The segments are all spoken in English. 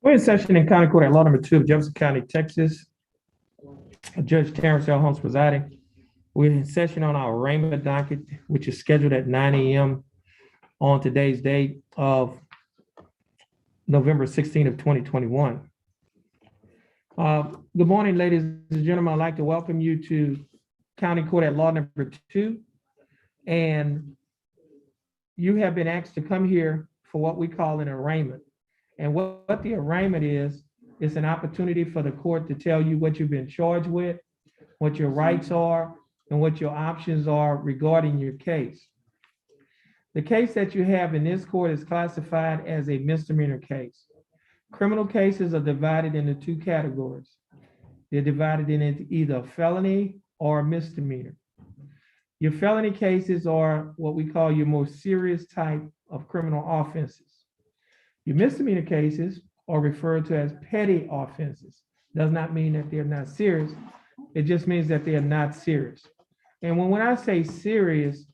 We're in session in County Court at Law Number 2 of Jefferson County, Texas. Judge Terrence Holmes presiding. We're in session on our arraignment docket, which is scheduled at 9 a.m. on today's date of November 16 of 2021. Good morning, ladies and gentlemen. I'd like to welcome you to County Court at Law Number 2. And you have been asked to come here for what we call an arraignment. And what the arraignment is an opportunity for the court to tell you what you've been charged with, what your rights are, and what your options are regarding your case. The case that you have in this court is classified as a misdemeanor case. Criminal cases are divided into two categories. They're divided into either a felony or a misdemeanor. Your felony cases are what we call your more serious type of criminal offenses. Your misdemeanor cases are referred to as petty offenses. Does not mean that they're not serious. It just means that they are not serious. And when I say serious,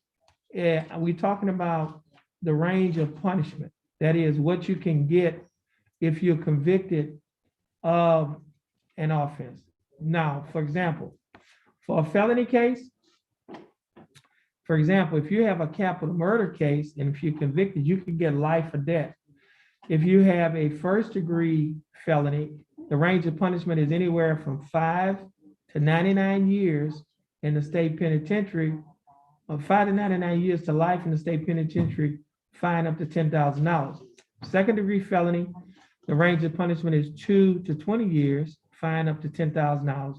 we're talking about the range of punishment. That is what you can get if you're convicted of an offense. Now, for example, for a felony case, for example, if you have a capital murder case and if you're convicted, you can get life or death. If you have a first-degree felony, the range of punishment is anywhere from 5 to 99 years in the state penitentiary, or 5 to 99 years to life in the state penitentiary, fine up to $10,000. Second-degree felony, the range of punishment is 2 to 20 years, fine up to $10,000.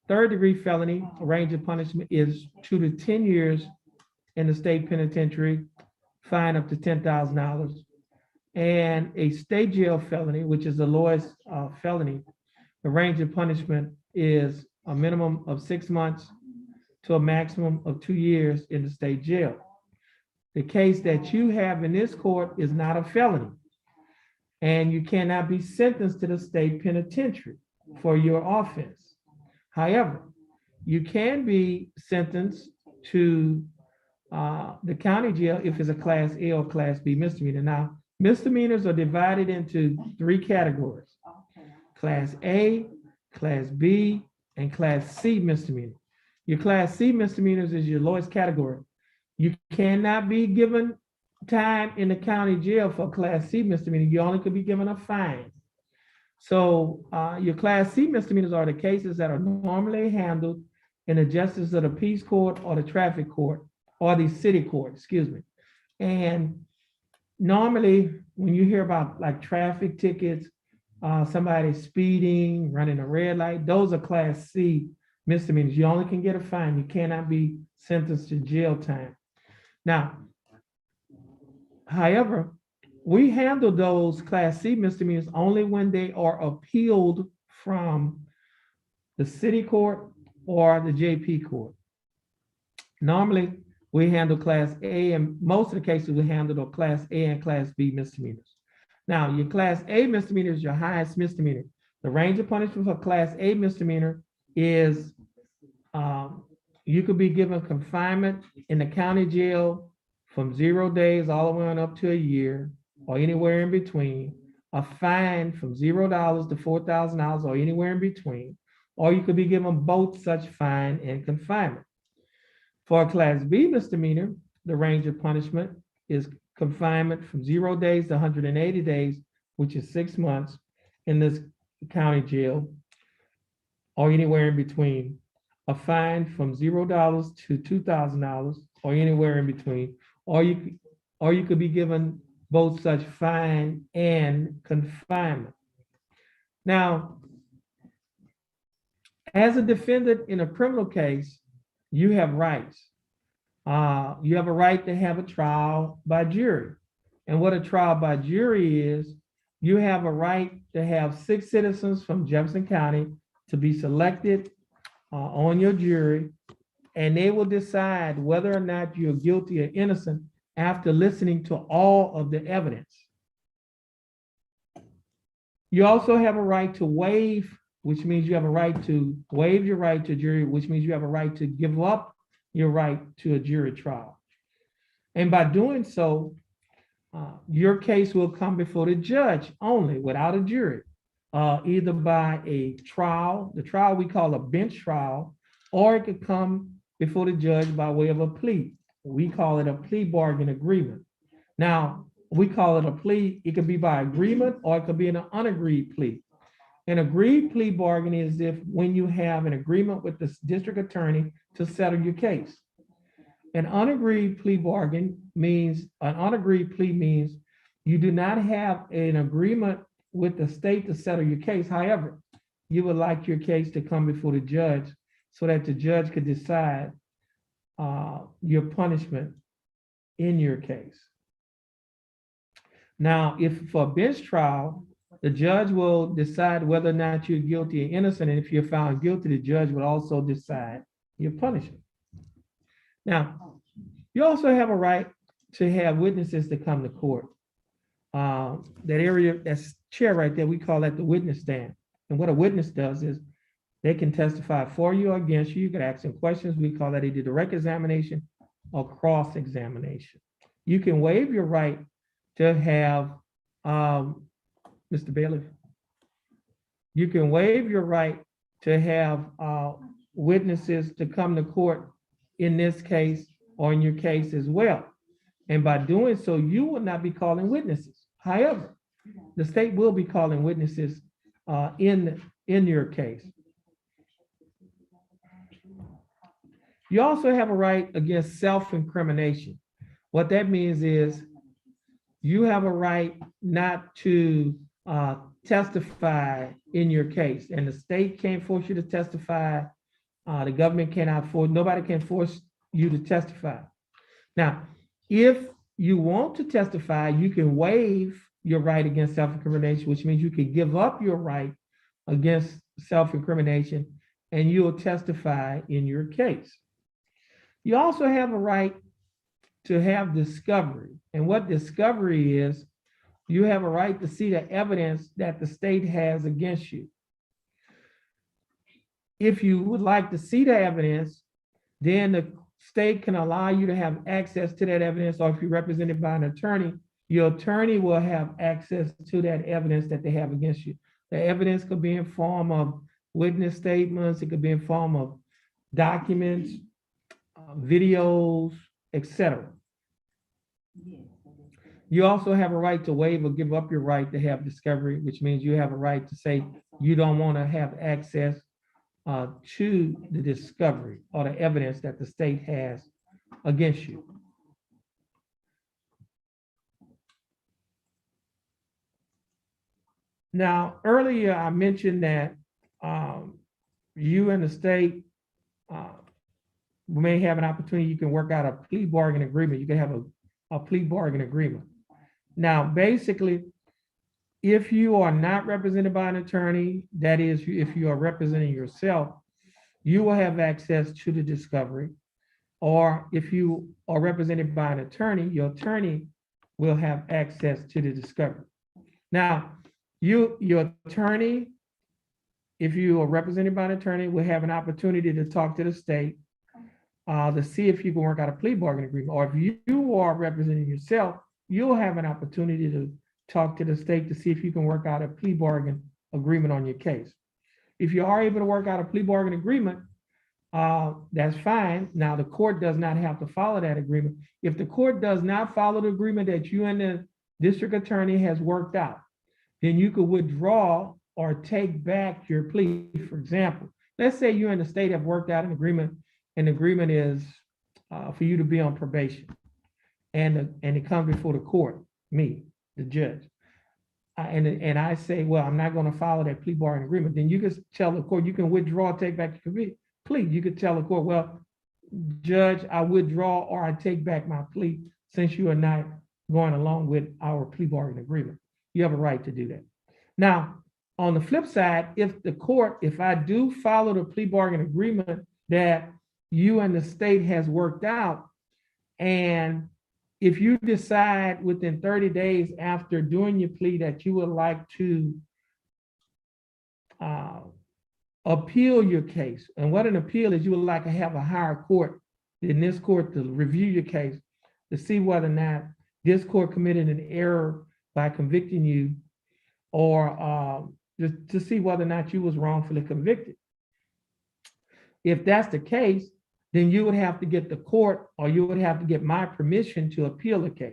Third-degree felony, the range of punishment is 2 to 10 years in the state penitentiary, fine up to $10,000. And a state jail felony, which is the lowest felony, the range of punishment is a minimum of 6 months to a maximum of 2 years in the state jail. The case that you have in this court is not a felony, and you cannot be sentenced to the state penitentiary for your offense. However, you can be sentenced to the county jail if it's a Class A or Class B misdemeanor. Now, misdemeanors are divided into 3 categories: Class A, Class B, and Class C misdemeanor. Your Class C misdemeanors is your lowest category. You cannot be given time in the county jail for Class C misdemeanor. You only could be given a fine. So your Class C misdemeanors are the cases that are normally handled in the Justice of the Peace Court or the Traffic Court or the City Court, excuse me. And normally, when you hear about like traffic tickets, somebody speeding, running a red light, those are Class C misdemeanors. You only can get a fine. You cannot be sentenced to jail time. Now, however, we handle those Class C misdemeanors only when they are appealed from the City Court or the JP Court. Normally, we handle Class A, and most of the cases we handle are Class A and Class B misdemeanors. Now, your Class A misdemeanor is your highest misdemeanor. The range of punishment for Class A misdemeanor is you could be given confinement in the county jail from 0 days all the way on up to a year, or anywhere in between, a fine from $0 to $4,000 or anywhere in between, or you could be given both such fine and confinement. For a Class B misdemeanor, the range of punishment is confinement from 0 days to 180 days, which is 6 months in this county jail, or anywhere in between, a fine from $0 to $2,000, or anywhere in between, or you could be given both such fine and confinement. Now, as a defendant in a criminal case, you have rights. You have a right to have a trial by jury. And what a trial by jury is, you have a right to have 6 citizens from Jefferson County to be selected on your jury, and they will decide whether or not you're guilty or innocent after listening to all of the evidence. You also have a right to waive, which means you have a right to waive your right to jury, which means you have a right to give up your right to a jury trial. And by doing so, your case will come before the judge only, without a jury, either by a trial, the trial we call a bench trial, or it could come before the judge by way of a plea. We call it a plea bargain agreement. Now, we call it a plea. It could be by agreement or it could be an unagreed plea. An agreed plea bargain is if when you have an agreement with the district attorney to settle your case. An unagreed plea bargain means, an unagreed plea means you do not have an agreement with the state to settle your case. However, you would like your case to come before the judge so that the judge could decide your punishment in your case. Now, if for a bench trial, the judge will decide whether or not you're guilty or innocent. And if you're found guilty, the judge will also decide your punishment. Now, you also have a right to have witnesses to come to court. That area, that's chair right there, we call that the witness stand. And what a witness does is they can testify for you or against you. You can ask them questions. We call that either direct examination or cross-examination. You can waive your right to have, Mr. Bailey, you can waive your right to have witnesses to come to court in this case or in your case as well. And by doing so, you will not be calling witnesses. However, the state will be calling witnesses in your case. You also have a right against self-incrimination. What that means is you have a right not to testify in your case, and the state can't force you to testify. The government cannot force, nobody can force you to testify. Now, if you want to testify, you can waive your right against self-incrimination, which means you can give up your right against self-incrimination and you'll testify in your case. You also have a right to have discovery. And what discovery is, you have a right to see the evidence that the state has against you. If you would like to see the evidence, then the state can allow you to have access to that evidence, or if you're represented by an attorney, your attorney will have access to that evidence that they have against you. The evidence could be in form of witness statements, it could be in form of documents, videos, etc. You also have a right to waive or give up your right to have discovery, which means you have a right to say you don't want to have access to the discovery or the evidence that the state has against you. Now, earlier I mentioned that you and the state may have an opportunity, you can work out a plea bargain agreement. You can have a plea bargain agreement. Now, basically, if you are not represented by an attorney, that is, if you are representing yourself, you will have access to the discovery. Or if you are represented by an attorney, your attorney will have access to the discovery. Now, your attorney, if you are represented by an attorney, will have an opportunity to talk to the state to see if you can work out a plea bargain agreement. Or if you are representing yourself, you'll have an opportunity to talk to the state to see if you can work out a plea bargain agreement on your case. If you are able to work out a plea bargain agreement, that's fine. Now, the court does not have to follow that agreement. If the court does not follow the agreement that you and the district attorney has worked out, then you could withdraw or take back your plea. For example, let's say you and the state have worked out an agreement, and the agreement is for you to be on probation, and it comes before the court, me, the judge, and I say, well, I'm not going to follow that plea bargain agreement. Then you can tell the court, you can withdraw, take back your plea. You could tell the court, well, judge, I withdraw or I take back my plea since you are not going along with our plea bargain agreement. You have a right to do that. Now, on the flip side, if I do follow the plea bargain agreement that you and the state has worked out, and if you decide within 30 days after doing your plea that you would like to appeal your case, and what an appeal is, you would like to have a higher court than this court to review your case to see whether or not this court committed an error by convicting you, or just to see whether or not you was wrongfully convicted. If that's the case, then you would have to get the court, or you would have to get my permission to appeal the case.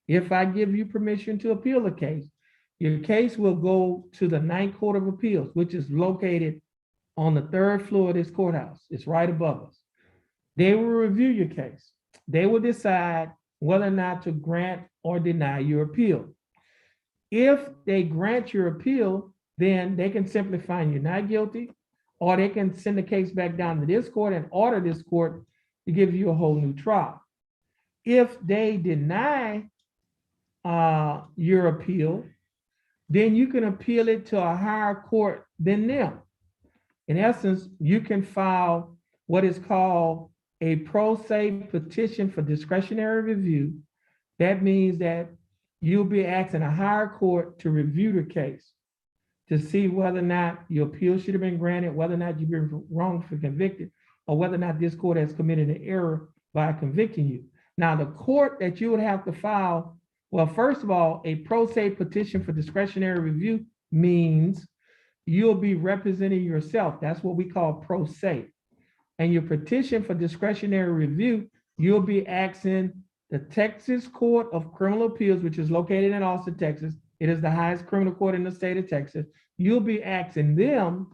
If I give you permission to appeal the case, your case will go to the Ninth Court of Appeals, which is located on the 3rd floor of this courthouse. It's right above us. They will review your case. They will decide whether or not to grant or deny your appeal. If they grant your appeal, then they can simply find you not guilty, or they can send the case back down to this court and order this court to give you a whole new trial. If they deny your appeal, then you can appeal it to a higher court than them. In essence, you can file what is called a pro se petition for discretionary review. That means that you'll be asking a higher court to review the case to see whether or not your appeal should have been granted, whether or not you've been wrongfully convicted, or whether or not this court has committed an error by convicting you. Now, the court that you would have to file, well, first of all, a pro se petition for discretionary review means you'll be representing yourself. That's what we call pro se. And your petition for discretionary review, you'll be asking the Texas Court of Criminal Appeals, which is located in Austin, Texas. It is the highest criminal court in the state of Texas. You'll be asking them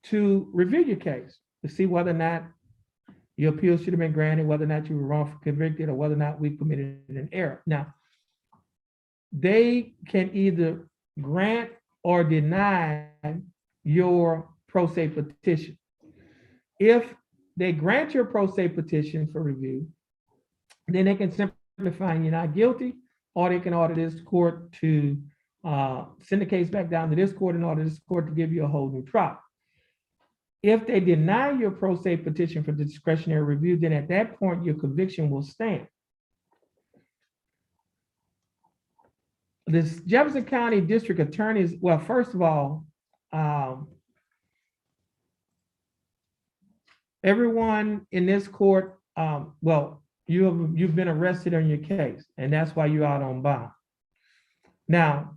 to review your case to see whether or not your appeal should have been granted, whether or not you were wrongfully convicted, or whether or not we committed an error. Now, they can either grant or deny your pro se petition. If they grant your pro se petition for review, then they can simply find you not guilty, or they can order this court to send the case back down to this court and order this court to give you a whole new trial. If they deny your pro se petition for discretionary review, then at that point, your conviction will stand. This Jefferson County District Attorney's, well, first of all, everyone in this court, well, you've been arrested on your case, and that's why you're out on bond. Now,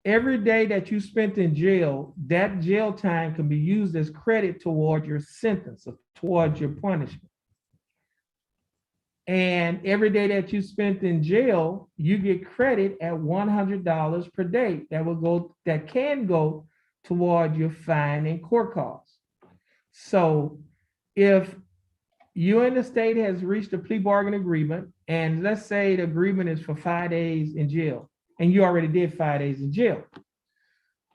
every day that you spent in jail, that jail time can be used as credit toward your sentence, or towards your punishment. And every day that you spent in jail, you get credit at $100 per day that can go toward your fine and court costs. So if you and the state has reached a plea bargain agreement, and let's say the agreement is for 5 days in jail, and you already did 5 days in jail,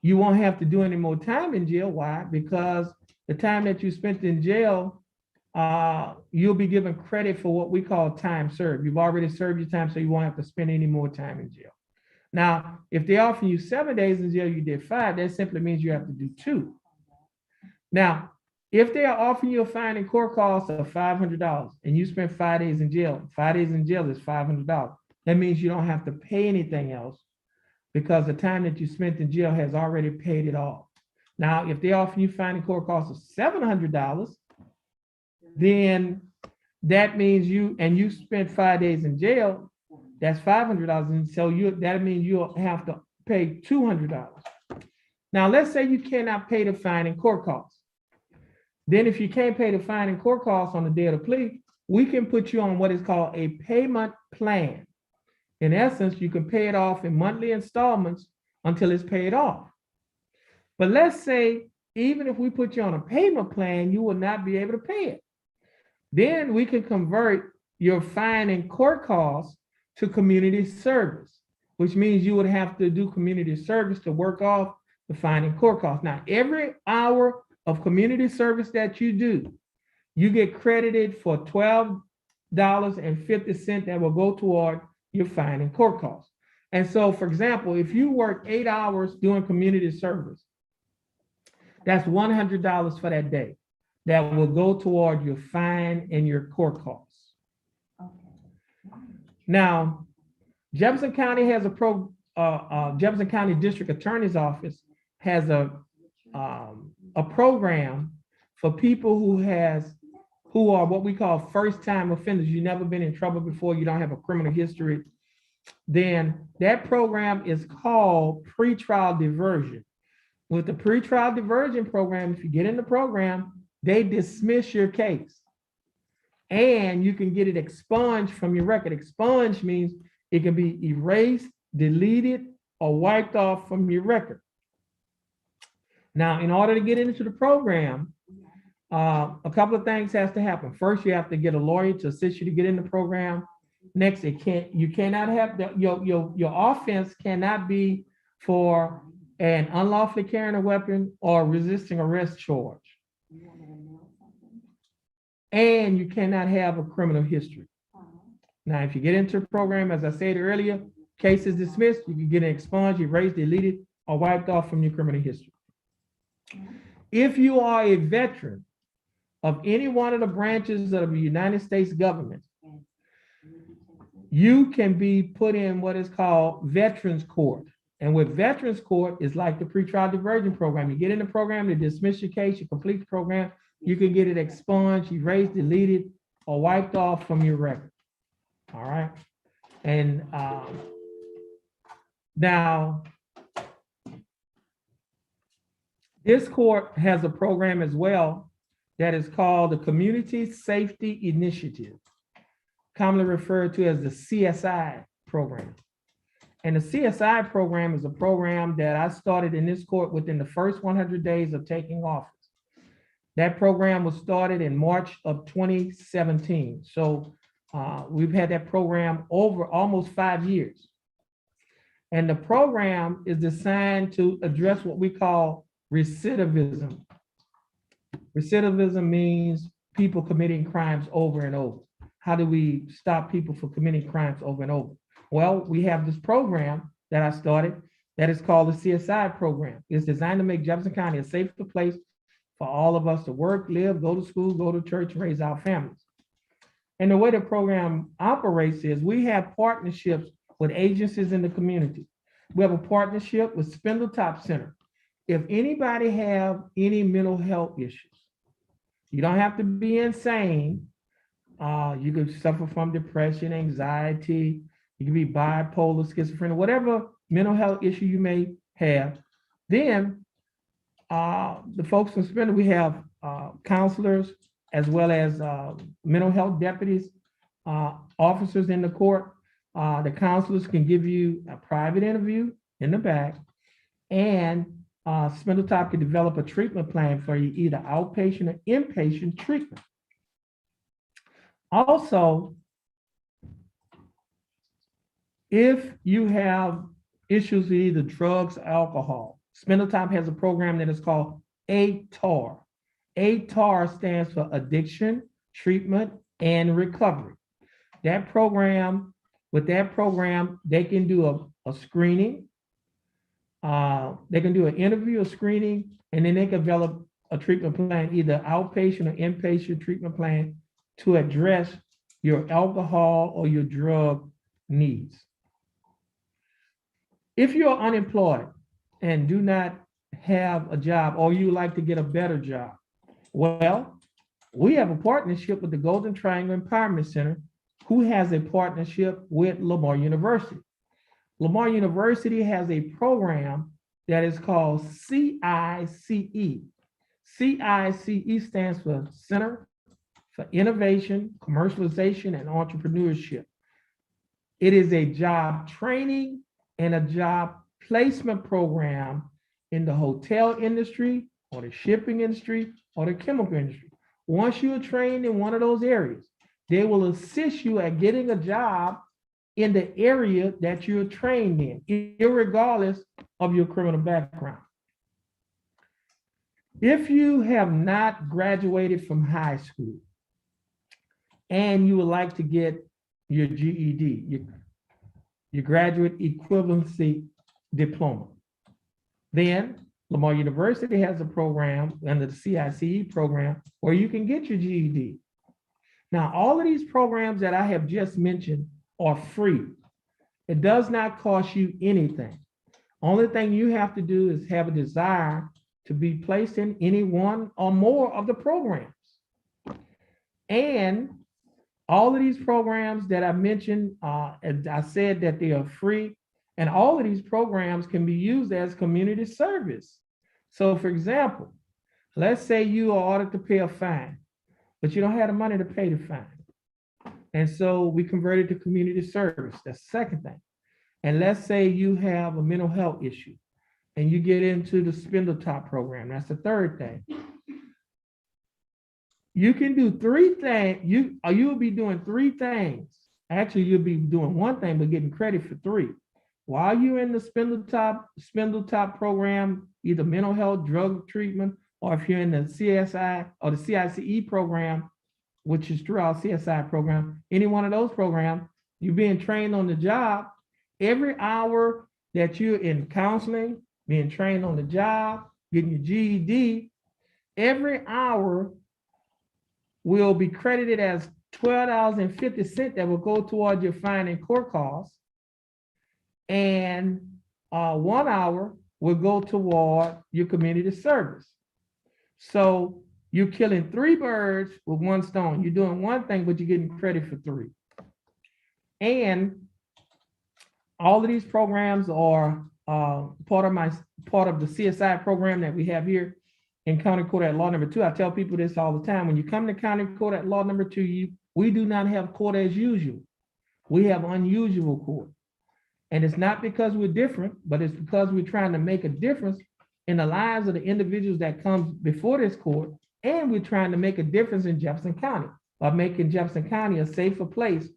you won't have to do any more time in jail. Why? Because the time that you spent in jail, you'll be given credit for what we call time served. You've already served your time, so you won't have to spend any more time in jail. Now, if they offer you 7 days in jail, you did 5, that simply means you have to do 2. Now, if they are offering you a fine and court cost of $500 and you spent 5 days in jail, 5 days in jail is $500. That means you don't have to pay anything else, because the time that you spent in jail has already paid it off. Now, if they offer you fine and court cost of $700, then that means you spent 5 days in jail, that's $500. And so that means you'll have to pay $200. Now, let's say you cannot pay the fine and court costs. Then if you can't pay the fine and court costs on the day of the plea, we can put you on what is called a payment plan. In essence, you can pay it off in monthly installments until it's paid off. But let's say, even if we put you on a payment plan, you will not be able to pay it. Then we can convert your fine and court costs to community service, which means you would have to do community service to work off the fine and court costs. Now, every hour of community service that you do, you get credited for $12.50 that will go toward your fine and court costs. And so, for example, if you work 8 hours doing community service, that's $100 for that day that will go toward your fine and your court costs. Now, Jefferson County has Jefferson County District Attorney's Office has a program for people who who are what we call first-time offenders. You've never been in trouble before, you don't have a criminal history, then that program is called pretrial diversion. With the pretrial diversion program, if you get in the program, they dismiss your case. And you can get it expunged from your record. Expunged means it can be erased, deleted, or wiped off from your record. Now, in order to get into the program, a couple of things has to happen. First, you have to get a lawyer to assist you to get in the program. Next, you cannot have your offense cannot be for an unlawfully carrying a weapon or resisting arrest charge. And you cannot have a criminal history. Now, if you get into the program, as I said earlier, case is dismissed, you can get it expunged, erased, deleted, or wiped off from your criminal history. If you are a veteran of any one of the branches of the United States government, you can be put in what is called Veterans Court. And with Veterans Court, it's like the pretrial diversion program. You get in the program, they dismiss your case, you complete the program, you can get it expunged, erased, deleted, or wiped off from your record. All right. And now, this court has a program as well that is called the Community Safety Initiative, commonly referred to as the CSI program. And the CSI program is a program that I started in this court within the first 100 days of taking office. That program was started in March of 2017. So we've had that program over almost 5 years. And the program is designed to address what we call recidivism. Recidivism means people committing crimes over and over. How do we stop people from committing crimes over and over? Well, we have this program that I started that is called the CSI program. It's designed to make Jefferson County a safer place for all of us to work, live, go to school, go to church, and raise our families. And the way the program operates is we have partnerships with agencies in the community. We have a partnership with Spindletop Center. If anybody have any mental health issues, you don't have to be insane. You could suffer from depression, anxiety, you can be bipolar, schizophrenia, whatever mental health issue you may have. Then the folks from Spindle, we have counselors as well as mental health deputies, officers in the court. The counselors can give you a private interview in the back, and Spindletop can develop a treatment plan for you, either outpatient or inpatient treatment. Also, if you have issues with either drugs or alcohol, Spindletop has a program that is called ATAR. ATAR stands for Addiction, Treatment, and Recovery. That program, with that program, they can do a screening. They can do an interview, a screening, and then they can develop a treatment plan, either outpatient or inpatient treatment plan to address your alcohol or your drug needs. If you're unemployed and do not have a job, or you like to get a better job, well, we have a partnership with the Golden Triangle Empowerment Center, who has a partnership with Lamar University. Lamar University has a program that is called CICE. CICE stands for Center for Innovation, Commercialization, and Entrepreneurship. It is a job training and a job placement program in the hotel industry or the shipping industry or the chemical industry. Once you are trained in one of those areas, they will assist you at getting a job in the area that you're trained in, irregardless of your criminal background. If you have not graduated from high school and you would like to get your GED, your graduate equivalency diploma, then Lamar University has a program under the CICE program where you can get your GED. Now, all of these programs that I have just mentioned are free. It does not cost you anything. Only thing you have to do is have a desire to be placed in any one or more of the programs. And all of these programs that I mentioned, as I said that they are free, and all of these programs can be used as community service. So for example, let's say you are ordered to pay a fine, but you don't have the money to pay the fine. And so we convert it to community service. That's the second thing. And let's say you have a mental health issue and you get into the Spindletop program. That's the third thing. You can do three things. You'll be doing three things. Actually, you'll be doing one thing, but getting credit for three. While you're in the Spindletop program, either mental health, drug treatment, or if you're in the CSI or the CICE program, which is through our CSI program, any one of those programs, you're being trained on the job. Every hour that you're in counseling, being trained on the job, getting your GED, every hour will be credited as $12.50 that will go toward your fine and court costs. And 1 hour will go toward your community service. So you're killing three birds with one stone. You're doing one thing, but you're getting credit for three. And all of these programs are part of the CSI program that we have here in County Court at Law Number 2. I tell people this all the time. When you come to County Court at Law Number 2, we do not have court as usual. We have unusual court. And it's not because we're different, but it's because we're trying to make a difference in the lives of the individuals that come before this court. And we're trying to make a difference in Jefferson County by making Jefferson County a safer place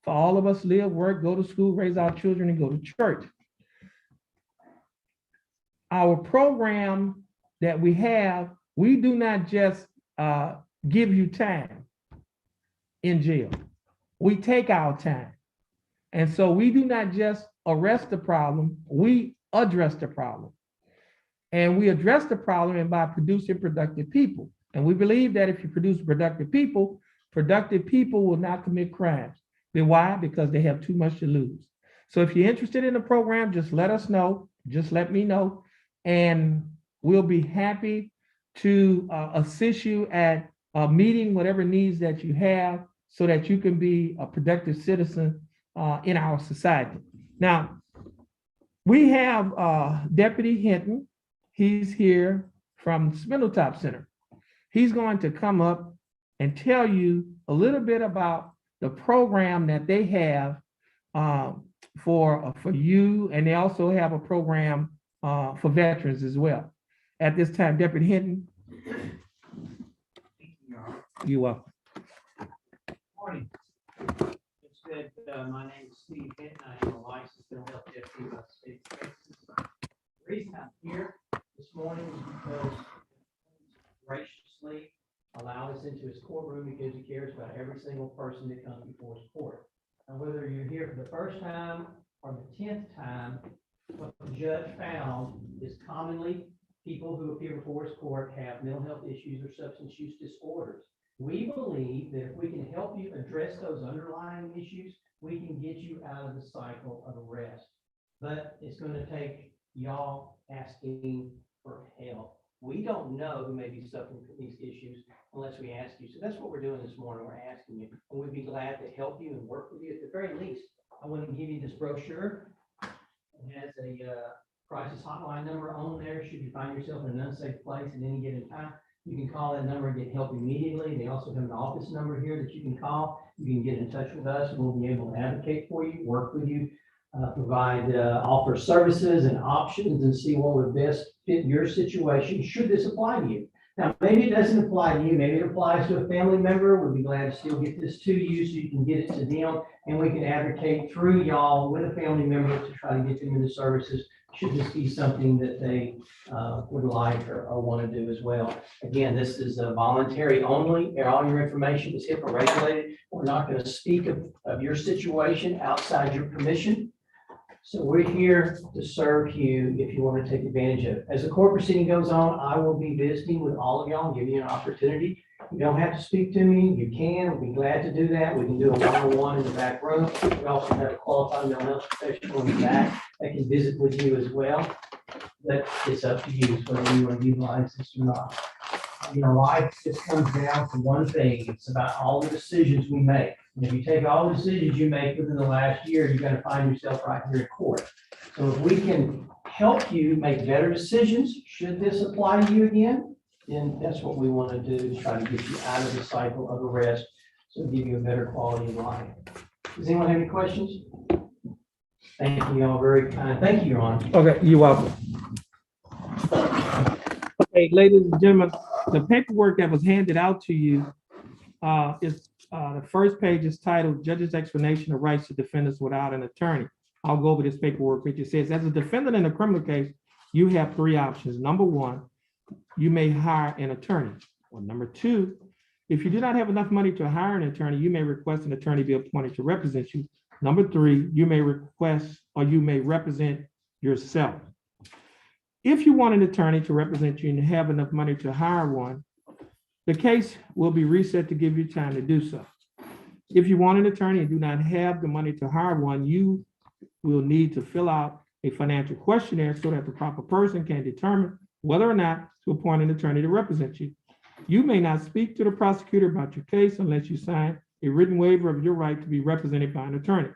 for all of us to live, work, go to school, raise our children, and go to church. Our program that we have, we do not just give you time in jail. We take our time. And so we do not just arrest the problem, we address the problem. And we address the problem by producing productive people. And we believe that if you produce productive people will not commit crimes. Then why? Because they have too much to lose. So if you're interested in the program, just let us know, just let me know, and we'll be happy to assist you at meeting whatever needs that you have so that you can be a productive citizen in our society. Now, we have Deputy Hinton. He's here from Spindletop Center. He's going to come up and tell you a little bit about the program that they have for you, and they also have a program for veterans as well. At this time, Deputy Hinton. You're welcome. Morning. It's good. My name is Steve Hinton. I am a licensed mental health deputy in the state of Texas. The reason I'm here this morning is because graciously allowed us into his courtroom because he cares about every single person that comes before his court. And whether you're here for the first time or the 10th time, what the judge found is commonly people who appear before his court have mental health issues or substance use disorders. We believe that if we can help you address those underlying issues, we can get you out of the cycle of arrest. But it's going to take y'all asking for help. We don't know who may be suffering from these issues unless we ask you. So that's what we're doing this morning. We're asking you, and we'd be glad to help you and work with you. At the very least, I want to give you this brochure. It has a crisis hotline number on there. Should you find yourself in an unsafe place at any given time, you can call that number and get help immediately. They also have an office number here that you can call. You can get in touch with us, and we'll be able to advocate for you, work with you, provide, offer services and options, and see what would best fit your situation should this apply to you. Now, maybe it doesn't apply to you. Maybe it applies to a family member. We'd be glad to still get this to you so you can get it to them, and we can advocate through y'all with a family member to try to get them into services should this be something that they would like or want to do as well. Again, this is voluntary only. All your information is HIPAA regulated. We're not going to speak of your situation outside your permission. So we're here to serve you if you want to take advantage of it. As the court proceeding goes on, I will be visiting with all of y'all and give you an opportunity. You don't have to speak to me. You can. We'll be glad to do that. We can do a one-on-one in the back room. We also have a qualified mental health professional in the back that can visit with you as well. But it's up to you whether you want to utilize this or not. life just comes down to one thing. It's about all the decisions we make. And if you take all the decisions you make within the last year, you're gonna find yourself right here in court. So if we can help you make better decisions, should this apply to you again, then that's what we want to do, is try to get you out of the cycle of arrest, so give you a better quality of life. Does anyone have any questions? Thank you, y'all, very kind. Thank you, Your Honor. Okay, you're welcome. Okay, ladies and gentlemen, the paperwork that was handed out to you is the first page is titled Judge's Explanation of Rights to Defendants Without an Attorney. I'll go over this paperwork, which it says, as a defendant in a criminal case, you have three options. Number one, you may hire an attorney. Or number two, if you do not have enough money to hire an attorney, you may request an attorney be appointed to represent you. Number three, you may request or you may represent yourself. If you want an attorney to represent you and have enough money to hire one, the case will be reset to give you time to do so. If you want an attorney and do not have the money to hire one, you will need to fill out a financial questionnaire so that the proper person can determine whether or not to appoint an attorney to represent you. You may not speak to the prosecutor about your case unless you sign a written waiver of your right to be represented by an attorney.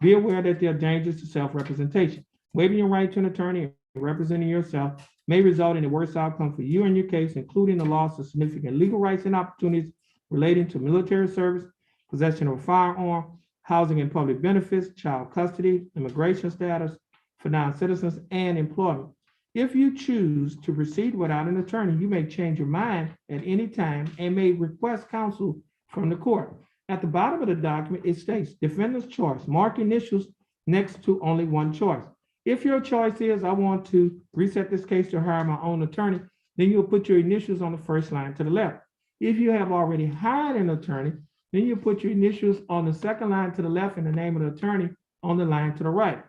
Be aware that there are dangers to self-representation. Waiving your right to an attorney and representing yourself may result in a worse outcome for you and your case, including the loss of significant legal rights and opportunities relating to military service, possession of a firearm, housing and public benefits, child custody, immigration status for non-citizens, and employment. If you choose to proceed without an attorney, you may change your mind at any time and may request counsel from the court. At the bottom of the document, it states defendant's choice. Mark initials next to only one choice. If your choice is, I want to reset this case to hire my own attorney, then you'll put your initials on the first line to the left. If you have already hired an attorney, then you put your initials on the second line to the left and the name of the attorney on the line to the right.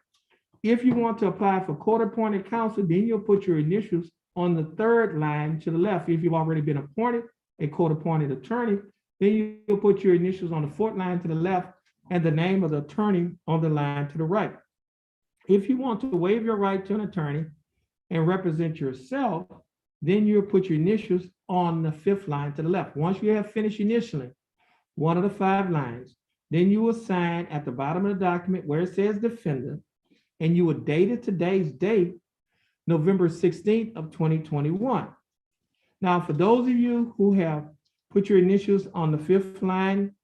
If you want to apply for court-appointed counsel, then you'll put your initials on the third line to the left. If you've already been appointed a court-appointed attorney, then you'll put your initials on the fourth line to the left and the name of the attorney on the line to the right. If you want to waive your right to an attorney and represent yourself, then you'll put your initials on the fifth line to the left. Once you have finished initialing one of the 5 lines, then you will sign at the bottom of the document where it says defendant, and you will date it today's date, November 16th of 2021. Now, for those of you who have put your initials on the 5th line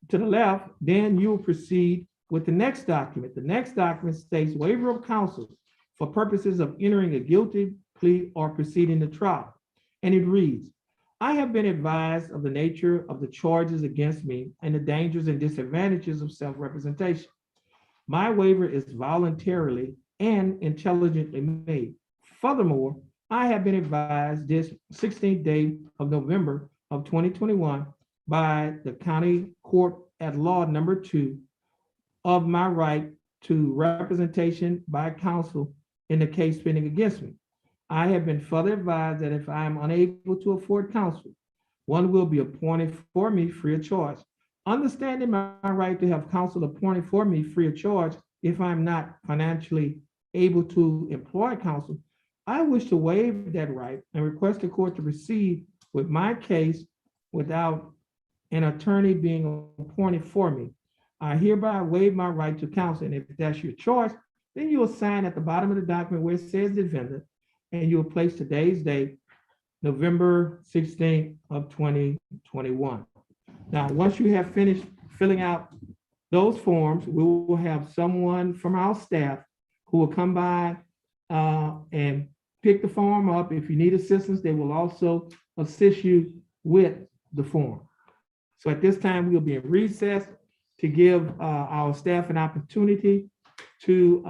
to the left, then you will proceed with the next document. The next document states waiver of counsel for purposes of entering a guilty plea or proceeding to trial. And it reads, I have been advised of the nature of the charges against me and the dangers and disadvantages of self-representation. My waiver is voluntarily and intelligently made. Furthermore, I have been advised this 16th day of November of 2021 by the County Court at Law number 2 of my right to representation by counsel in the case pending against me. I have been further advised that if I am unable to afford counsel, one will be appointed for me free of charge. Understanding my right to have counsel appointed for me free of charge if I'm not financially able to employ counsel, I wish to waive that right and request the court to proceed with my case without an attorney being appointed for me. I hereby waive my right to counsel, and if that's your choice, then you will sign at the bottom of the document where it says defendant, and you will place today's date, November 16th of 2021. Now, once you have finished filling out those forms, we will have someone from our staff who will come by and pick the form up. If you need assistance, they will also assist you with the form. So at this time, we'll be in recess to give our staff an opportunity to